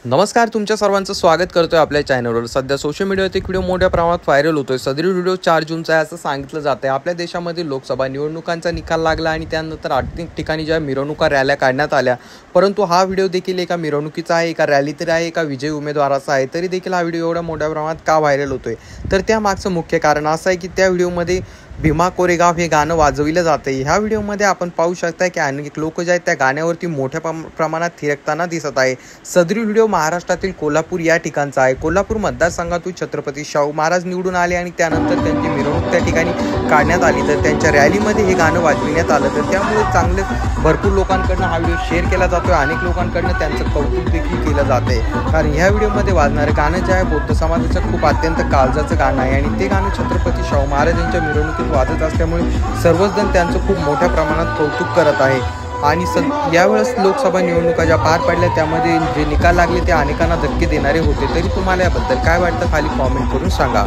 नमस्कार, तुमच्या सर्वांचं स्वागत करतोय आपल्या चॅनलवर। सध्या सोशल मीडियावर एक व्हिडिओ मोठ्या प्रमाणात व्हायरल होतोय। सदरील व्हिडिओ 4 जूनचा आहे असं सांगितलं जातंय। आपल्या देशामध्ये लोकसभा निवडणुकांचा निकाल लागला आणि त्यानंतर अनेक ठिकाणी ज्या मिरवणुका रॅल्या काढण्यात आल्या, परंतु हा व्हिडिओ देखील एका मिरवणुकीचा आहे, एका रॅली तरी आहे, एका विजयी उमेदवाराचा आहे। तरी देखील हा व्हिडिओ एवढ्या मोठ्या प्रमाणात का व्हायरल होतोय, तर त्यामागचं मुख्य कारण असं आहे की त्या व्हिडिओमध्ये भीमा कोरेगाव हे गाणं वाजविलं जाते। ह्या व्हिडिओमध्ये आपण पाहू शकता की अनेक लोक जे आहेत त्या गाण्यावरती मोठ्या प्रमाणात थिरकताना दिसत आहे। सदरील व्हिडिओ महाराष्ट्रातील कोल्हापूर या ठिकाणचा आहे। कोल्हापूर मतदारसंघातून छत्रपती शाहू महाराज निवडून आले आणि त्यानंतर त्यांची मिरवणूक त्या ठिकाणी काढण्यात आली, तर त्यांच्या रॅलीमध्ये हे गाणं वाजविण्यात आलं। तर त्यामुळे चांगले भरपूर लोकांकडून हा व्हिडिओ शेअर केला जातोय। अनेक लोकांकडून त्यांचं कौतुक देखील केलं जाते, कारण ह्या व्हिडिओमध्ये वाजणारे गाणं जे आहे बौद्ध समाजाचं खूप अत्यंत काळजाचं गाणं आहे आणि ते गाणं छत्रपती शाहू महाराज यांच्या मिरवणुकीत वाजत असल्यामुळे सर्वच जण त्यांचं खूप मोठ्या प्रमाणात कौतुक करत आहे। आणि यावेळेस लोकसभा निवडणुका ज्या पार पडल्या त्यामध्ये जे निकाल लागले ते अनेकांना धक्के देणारे होते। तरी तुम्हाला याबद्दल काय वाटतं खाली कॉमेंट करून सांगा।